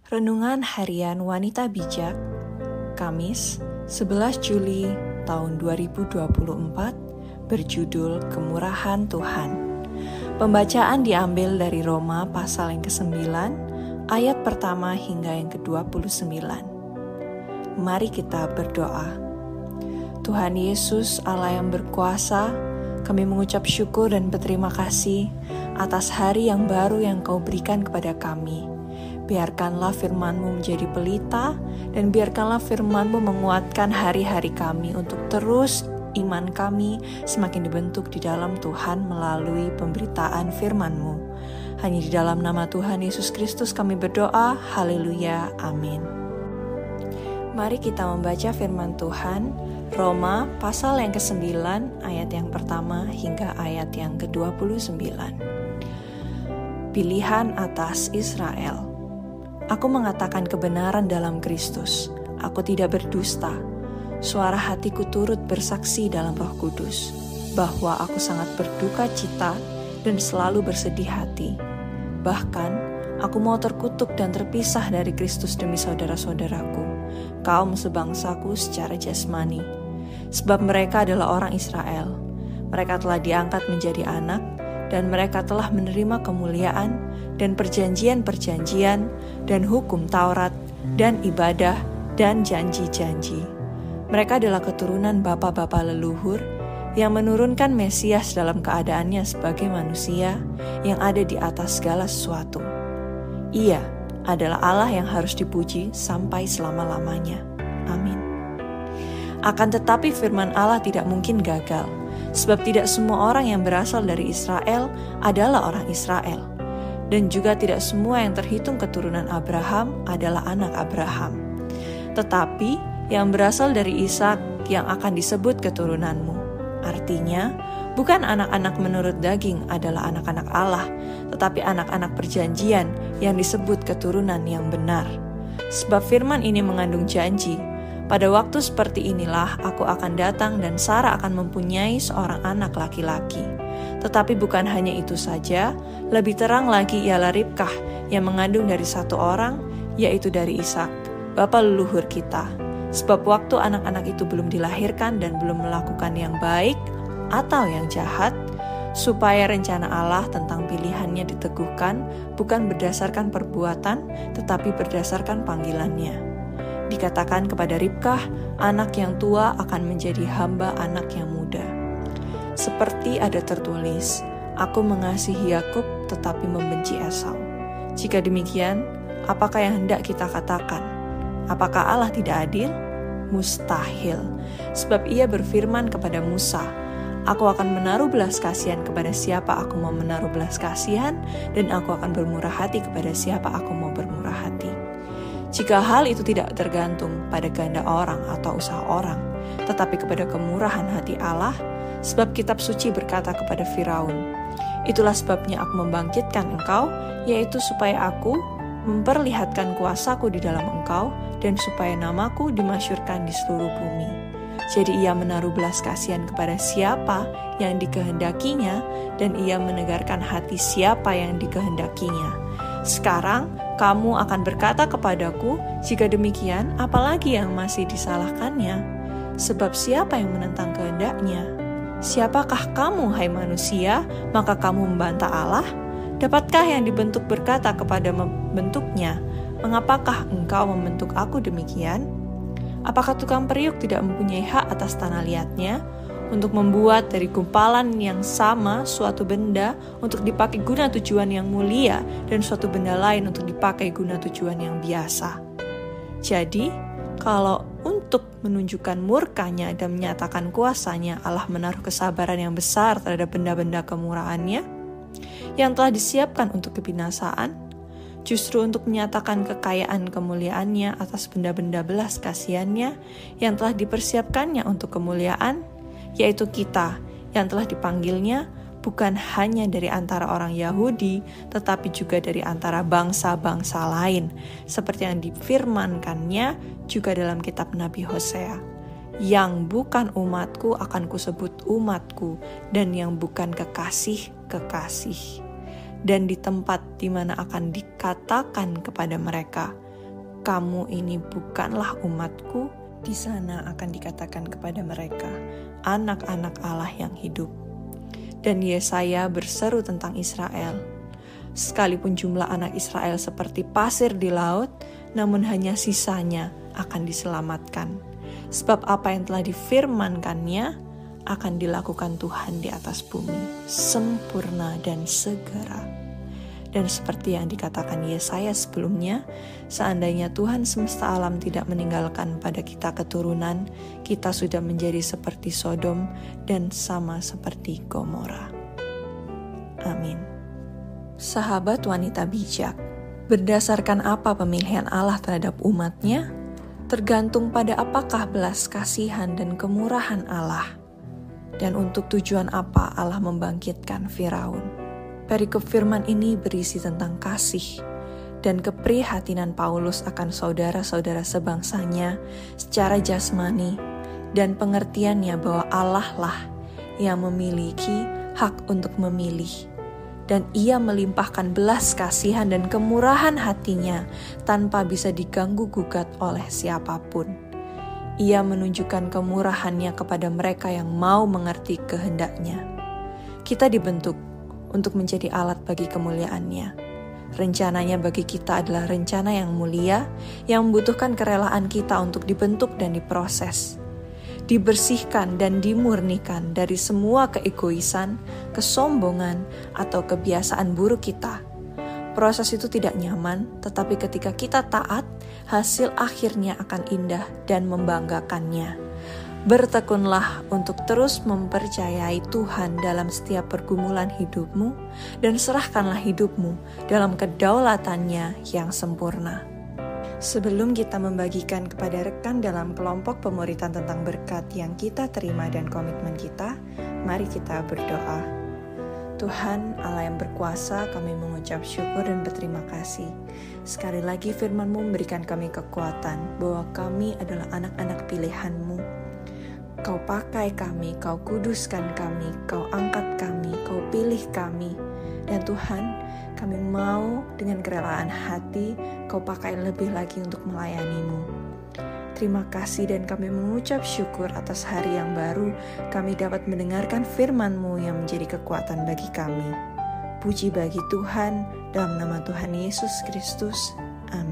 Renungan Harian Wanita Bijak, Kamis, 11 Juli tahun 2024, berjudul Kemurahan Tuhan. Pembacaan diambil dari Roma pasal yang ke-9, ayat pertama hingga yang ke-29. Mari kita berdoa. Tuhan Yesus, Allah yang berkuasa, kami mengucap syukur dan berterima kasih atas hari yang baru yang Kau berikan kepada kami. Biarkanlah firman-Mu menjadi pelita, dan biarkanlah firman-Mu menguatkan hari-hari kami untuk terus iman kami semakin dibentuk di dalam Tuhan melalui pemberitaan firman-Mu. Hanya di dalam nama Tuhan Yesus Kristus kami berdoa, haleluya, amin. Mari kita membaca firman Tuhan, Roma pasal yang ke-9 ayat yang pertama hingga ayat yang ke-29. Pilihan atas Israel. Aku mengatakan kebenaran dalam Kristus. Aku tidak berdusta. Suara hatiku turut bersaksi dalam Roh Kudus bahwa aku sangat berduka cita dan selalu bersedih hati. Bahkan, aku mau terkutuk dan terpisah dari Kristus demi saudara-saudaraku, kaum sebangsaku secara jasmani. Sebab mereka adalah orang Israel. Mereka telah diangkat menjadi anak, dan mereka telah menerima kemuliaan dan perjanjian-perjanjian dan hukum Taurat dan ibadah dan janji-janji. Mereka adalah keturunan bapa-bapa leluhur yang menurunkan Mesias dalam keadaannya sebagai manusia yang ada di atas segala sesuatu. Ia adalah Allah yang harus dipuji sampai selama-lamanya. Amin. Akan tetapi firman Allah tidak mungkin gagal, sebab tidak semua orang yang berasal dari Israel adalah orang Israel, dan juga tidak semua yang terhitung keturunan Abraham adalah anak Abraham. Tetapi yang berasal dari Ishak yang akan disebut keturunanmu. Artinya, bukan anak-anak menurut daging adalah anak-anak Allah, tetapi anak-anak perjanjian yang disebut keturunan yang benar. Sebab firman ini mengandung janji, pada waktu seperti inilah aku akan datang dan Sarah akan mempunyai seorang anak laki-laki. Tetapi bukan hanya itu saja, lebih terang lagi ialah Ribkah yang mengandung dari satu orang, yaitu dari Ishak, bapa leluhur kita. Sebab waktu anak-anak itu belum dilahirkan dan belum melakukan yang baik atau yang jahat, supaya rencana Allah tentang pilihannya diteguhkan bukan berdasarkan perbuatan, tetapi berdasarkan panggilannya. Dikatakan kepada Ribkah, anak yang tua akan menjadi hamba anak yang muda. Seperti ada tertulis, aku mengasihi Yakub tetapi membenci Esau. Jika demikian, apakah yang hendak kita katakan? Apakah Allah tidak adil? Mustahil. Sebab ia berfirman kepada Musa, aku akan menaruh belas kasihan kepada siapa aku mau menaruh belas kasihan, dan aku akan bermurah hati kepada siapa aku mau bermurah hati. Jika hal itu tidak tergantung pada kehendak orang atau usaha orang, tetapi kepada kemurahan hati Allah, sebab kitab suci berkata kepada Firaun, itulah sebabnya aku membangkitkan engkau, yaitu supaya aku memperlihatkan kuasaku di dalam engkau, dan supaya namaku dimasyurkan di seluruh bumi. Jadi ia menaruh belas kasihan kepada siapa yang dikehendakinya, dan ia menegarkan hati siapa yang dikehendakinya. Sekarang kamu akan berkata kepadaku, jika demikian, apalagi yang masih disalahkannya? Sebab siapa yang menentang kehendaknya? Siapakah kamu, hai manusia, maka kamu membantah Allah? Dapatkah yang dibentuk berkata kepada membentuknya, mengapakah engkau membentuk aku demikian? Apakah tukang periuk tidak mempunyai hak atas tanah liatnya, untuk membuat dari gumpalan yang sama suatu benda untuk dipakai guna tujuan yang mulia dan suatu benda lain untuk dipakai guna tujuan yang biasa? Jadi, kalau untuk menunjukkan murkanya dan menyatakan kuasanya, Allah menaruh kesabaran yang besar terhadap benda-benda kemurahannya yang telah disiapkan untuk kebinasaan, justru untuk menyatakan kekayaan kemuliaannya atas benda-benda belas kasihannya yang telah dipersiapkannya untuk kemuliaan, yaitu kita yang telah dipanggilnya bukan hanya dari antara orang Yahudi, tetapi juga dari antara bangsa-bangsa lain, seperti yang difirmankannya juga dalam kitab Nabi Hosea. Yang bukan umatku akan kusebut umatku, dan yang bukan kekasih, kekasih. Dan di tempat di mana akan dikatakan kepada mereka, kamu ini bukanlah umatku, di sana akan dikatakan kepada mereka, anak-anak Allah yang hidup. Dan Yesaya berseru tentang Israel, sekalipun jumlah anak Israel seperti pasir di laut, namun hanya sisanya akan diselamatkan. Sebab apa yang telah difirmankannya akan dilakukan Tuhan di atas bumi, sempurna dan segera. Dan seperti yang dikatakan Yesaya sebelumnya, seandainya Tuhan semesta alam tidak meninggalkan pada kita keturunan, kita sudah menjadi seperti Sodom dan sama seperti Gomora. Amin. Sahabat wanita bijak, berdasarkan apa pemilihan Allah terhadap umatnya? Tergantung pada apakah belas kasihan dan kemurahan Allah. Dan untuk tujuan apa Allah membangkitkan Firaun. Perikop firman ini berisi tentang kasih dan keprihatinan Paulus akan saudara-saudara sebangsanya secara jasmani dan pengertiannya bahwa Allah lah yang memiliki hak untuk memilih. Dan ia melimpahkan belas kasihan dan kemurahan hatinya tanpa bisa diganggu-gugat oleh siapapun. Ia menunjukkan kemurahannya kepada mereka yang mau mengerti kehendaknya. Kita dibentuk untuk menjadi alat bagi kemuliaannya. Rencananya bagi kita adalah rencana yang mulia, yang membutuhkan kerelaan kita untuk dibentuk dan diproses. Dibersihkan dan dimurnikan dari semua keegoisan, kesombongan, atau kebiasaan buruk kita. Proses itu tidak nyaman, tetapi ketika kita taat, hasil akhirnya akan indah dan membanggakannya. Bertekunlah untuk terus mempercayai Tuhan dalam setiap pergumulan hidupmu, dan serahkanlah hidupmu dalam kedaulatannya yang sempurna. Sebelum kita membagikan kepada rekan dalam kelompok pemuritan tentang berkat yang kita terima dan komitmen kita, mari kita berdoa. Tuhan Allah yang berkuasa, kami mengucap syukur dan berterima kasih. Sekali lagi firman-Mu memberikan kami kekuatan bahwa kami adalah anak-anak pilihan-Mu. Kau pakai kami, Kau kuduskan kami, Kau angkat kami, Kau pilih kami. Dan Tuhan, kami mau dengan kerelaan hati Kau pakai lebih lagi untuk melayani-Mu. Terima kasih dan kami mengucap syukur atas hari yang baru kami dapat mendengarkan firman-Mu yang menjadi kekuatan bagi kami. Puji bagi Tuhan, dalam nama Tuhan Yesus Kristus. Amin.